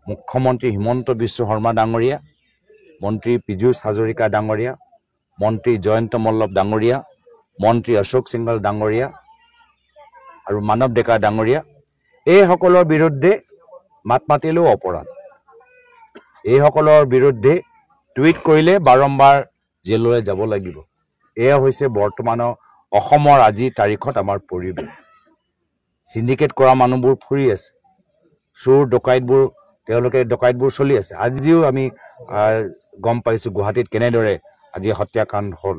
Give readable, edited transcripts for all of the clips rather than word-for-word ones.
মুখ্যমন্ত্ৰী হিমন্ত বিশ্ব শৰ্মা ডাঙৰীয়া, মন্ত্ৰী পীযুষ হাজৰিকা ডাঙৰীয়া, মন্ত্ৰী জয়ন্ত মল্লভ ডাঙৰীয়া, মন্ত্ৰী অশোক সিংঘল ডাঙৰীয়া আৰু মানৱ ডেকা ডাঙৰীয়া, এইসকলৰ বিৰুদ্ধে মাত মাতিলেও অপৰাধ। এইসকলৰ বিৰুদ্ধে টুইট কৰিলে বাৰম্বাৰ জেললৈ যাব লাগিব। এয়া হৈছে বৰ্তমানৰ অসমৰ আজিৰ তাৰিখত আমাৰ পৰিৱেশ। সিন্ডিকেট কৰা মানুহবোৰ ফুৰি আছে, চোৰ ডকাইতবোৰ তেওঁলোকে ডকাইতবোৰ চলি আছে। আজিও আমি গম পাইছোঁ গুৱাহাটীত কেনেদৰে আজি হত্যাকাণ্ড হ'ল।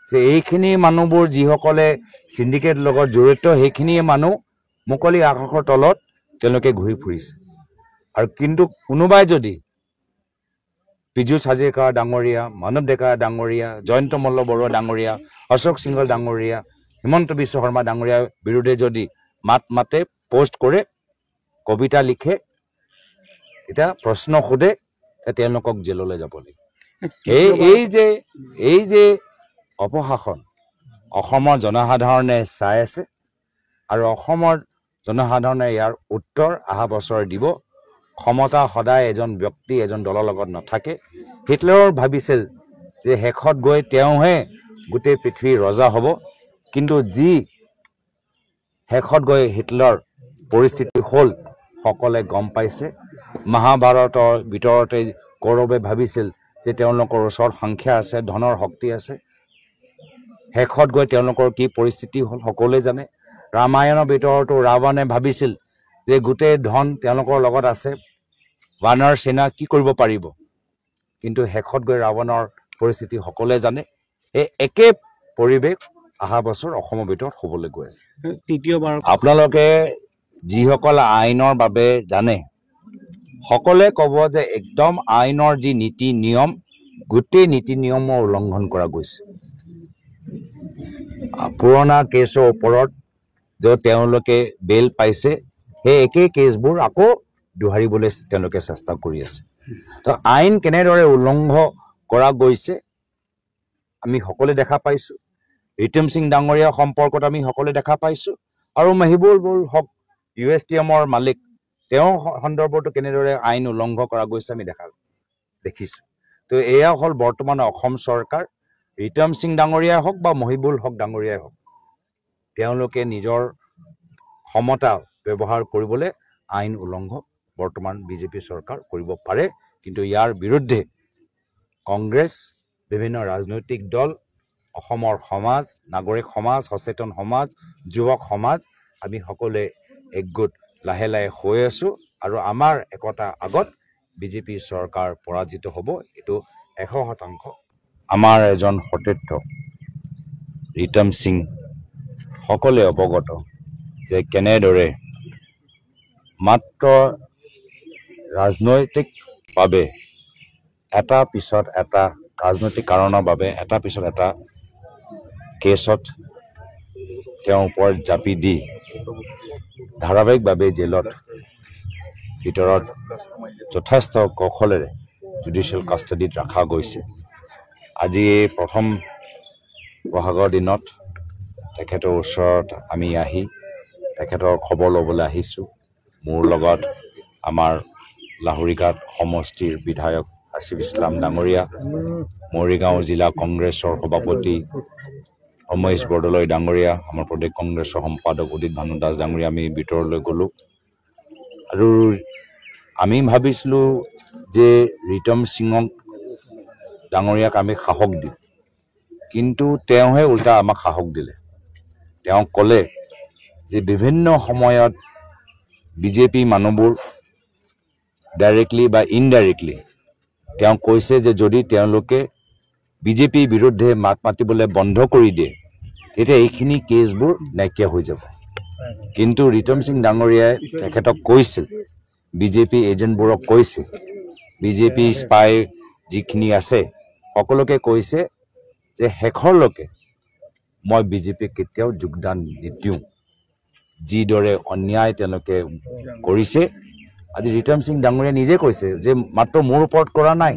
যে এইখিনি মানুহবোৰ যিসকলে সিন্ডিকেট লগত জড়িত সেইখিনিয়ে মানুহ মুকলি আকাশৰ তলত তেওঁলোকে ঘূৰি ফুৰিছে। আৰু কিন্তু কোনোবাই যদি পীযুষ হাজৰিকা ডাঙৰীয়া, মানৱ ডেকা ডাঙৰীয়া, জয়ন্ত মল্ল বৰুৱা ডাঙৰীয়া, অশোক সিংঘল ডাঙৰীয়া, হিমন্ত বিশ্ব শৰ্মা ডাঙৰীয়াৰ বিৰুদ্ধে যদি মাত মাতে, পোষ্ট কৰে, কবিতা লিখে, এতিয়া প্ৰশ্ন সোধে, তেওঁলোকক জেললৈ যাব লাগিব। এই যে অপশাসন অসমৰ জনসাধাৰণে চাই আছে আৰু অসমৰ জনসাধাৰণে ইয়াৰ উত্তৰ অহা বছৰ দিব। ক্ষমতা সদায় এজন ব্যক্তি এজন দলৰ লগত নাথাকে। হিটলাৰৰ ভাবিছিল যে শেষত গৈ তেওঁহে গোটেই পৃথিৱীৰ ৰজা হ'ব, কিন্তু যি শেষত গৈ হিটলাৰ পৰিস্থিতি হ'ল সকলোৱে গম পাইছে। মহাভাৰতৰ ভিতৰতে কৌৰৱে ভাবিছিল যে তেওঁলোকৰ ওচৰত সংখ্যা আছে, ধনৰ শক্তি আছে, শেষত গৈ তেওঁলোকৰ কি পৰিস্থিতি হ'ল সকলোৱে জানে। ৰামায়ণৰ ভিতৰতো ৰাৱণে ভাবিছিল যে গোটেই ধন তেওঁলোকৰ লগত আছে, বানৰ সেনা কি কৰিব পাৰিব, কিন্তু শেষত গৈ ৰাৱণৰ পৰিস্থিতি সকলোৱে জানে। এই একে পৰিৱেশ অহা বছৰ অসমৰ ভিতৰত হ'বলৈ গৈ আছে। তৃতীয়বাৰ আপোনালোকে যিসকল আইনৰ বাবে জানে সকলোৱে ক'ব যে একদম আইনৰ যি নীতি নিয়ম গোটেই নীতি নিয়মৰ উলংঘন কৰা গৈছে। পুৰণা কেছৰ ওপৰত য'ত তেওঁলোকে বেল পাইছে সেই একেই কেছবোৰ আকৌ দোহাৰিবলৈ তেওঁলোকে চেষ্টা কৰি আছে। তো আইন কেনেদৰে উলংঘন কৰা গৈছে আমি সকলোৱে দেখা পাইছোঁ। ৰিতম সিং ডাঙৰীয়া সম্পৰ্কত আমি সকলোৱে দেখা পাইছোঁ। আৰু মহিবুল হক USTMৰ মালিক, তেওঁৰ সন্দৰ্ভতো কেনেদৰে আইন উলংঘন কৰা গৈছে আমি দেখিছোঁ। তো এয়া হ'ল বৰ্তমান অসম চৰকাৰ, ৰিতম সিং ডাঙৰীয়াই হওক বা মহিবুল হক ডাঙৰীয়াই হওক, তেওঁলোকে নিজৰ ক্ষমতা ব্যৱহাৰ কৰিবলৈ আইন উলংঘন বৰ্তমান বিজেপি চৰকাৰ কৰিব পাৰে। কিন্তু ইয়াৰ বিৰুদ্ধে কংগ্ৰেছ, বিভিন্ন ৰাজনৈতিক দল, অসমৰ সমাজ, নাগৰিক সমাজ, সচেতন সমাজ, যুৱক সমাজ আমি সকলোৱে একগোট লাহে লাহে হৈ আছোঁ। আৰু আমাৰ একতা আগত বিজেপি চৰকাৰ পৰাজিত হ'ব, এইটো 100%। আমাৰ এজন সতীৰ্থ ৰিতম সিং সকলোৱে অৱগত যে কেনেদৰে মাত্ৰ ৰাজনৈতিকভাৱে এটা পিছত এটা ৰাজনৈতিক কাৰণৰ বাবে এটা পিছত এটা কেছত তেওঁৰ ওপৰত জাপি দি ধাৰাবাহিকভাৱে জেলত ভিতৰত যথেষ্ট কৌশলেৰে জুডিচিয়েল কাষ্টডিত ৰখা গৈছে। আজি প্ৰথম বহাগৰ দিনত তেখেতৰ ওচৰত আমি আহি তেখেতৰ খবৰ ল'বলৈ আহিছোঁ। মোৰ লগত আমাৰ লাহৰীঘাট সমষ্টিৰ বিধায়ক আসিফ ইছলাম ডাঙৰীয়া, মৰিগাঁও জিলা কংগ্ৰেছৰ সভাপতি ৰমেশ বৰদলৈ ডাঙৰীয়া, আমাৰ প্ৰদেশ কংগ্ৰেছৰ সম্পাদক উদিত ভানু দাস ডাঙৰীয়া, আমি ভিতৰলৈ গ'লোঁ। আৰু আমি ভাবিছিলোঁ যে ৰিতম সিঙক ডাঙৰীয়াক আমি সাহস দিম, কিন্তু তেওঁহে উল্টা আমাক সাহস দিলে। তেওঁ ক'লে যে বিভিন্ন সময়ত বিজেপি মানুহবোৰ ডাইৰেক্টলি বা ইনডাইৰেক্টলি তেওঁ কৈছে যে যদি তেওঁলোকে বিজেপিৰ বিৰুদ্ধে মাত মাতিবলৈ বন্ধ কৰি দিয়ে তেতিয়া এইখিনি কেছবোৰ নাইকিয়া হৈ যাব। কিন্তু ৰিতম সিং ডাঙৰীয়াই তেখেতক কৈছিল, বিজেপি এজেণ্টবোৰক কৈছে, বিজেপি স্পাই যিখিনি আছে সকলোকে কৈছে যে শেষৰলৈকে মই বিজেপিক কেতিয়াও যোগদান নিদিওঁ। যিদৰে অন্যায় তেওঁলোকে কৰিছে, আজি ৰিতম সিং ডাঙৰীয়াই নিজে কৈছে যে মাত্ৰ মোৰ ওপৰত কৰা নাই,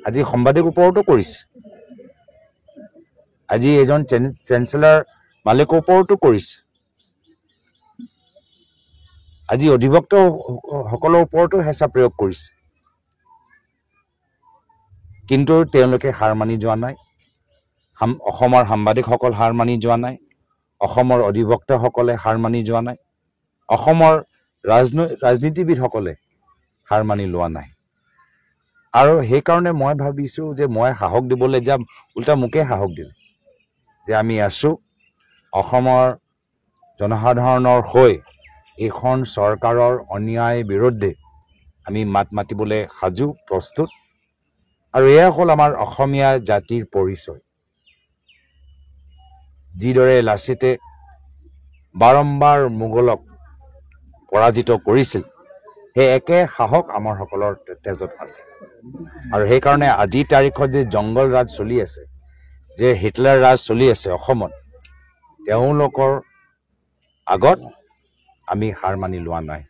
আজি সাংবাদিকৰ ওপৰতো কৰিছে, আজি এজন চেঞ্চেলৰ মালিকৰ ওপৰতো কৰিছে। আজি অধিভক্ত সকলৰ ওপৰতো হেঁচা প্ৰয়োগ কৰিছে কিন্তু তেওঁলোকে হাৰ মানি যোৱা নাই অসমৰ সাংবাদিকসকল হাৰ মানি যোৱা নাই অসমৰ অধিভক্তসকলে হাৰ মানি যোৱা নাই অসমৰ ৰাজনীতিবিদসকলে হাৰ মানি লোৱা নাই আৰু সেইকাৰণে মই ভাবিছোঁ যে মই সাহস দিবলৈ যাম উল্টা মোকে সাহস দিলে যে আমি আছোঁ অসমৰ জনসাধাৰণৰ হৈ এইখন চৰকাৰৰ অন্যায় বিৰুদ্ধে আমি মাত মাতিবলৈ সাজু প্ৰস্তুত আৰু এয়া হ'ল আমাৰ অসমীয়া জাতিৰ পৰিচয় যিদৰে লাচিতে বাৰম্বাৰ মোগলক পৰাজিত কৰিছিল সেই একে সাহস আমাৰ সকলৰ তেজত আছে আৰু সেইকাৰণে আজিৰ তাৰিখত যে জংগল ৰাজ চলি আছে যে হিটলাৰ ৰাজ চলি আছে অসমত তেওঁলোকৰ আগত আমি হাৰ মানি লোৱা নাই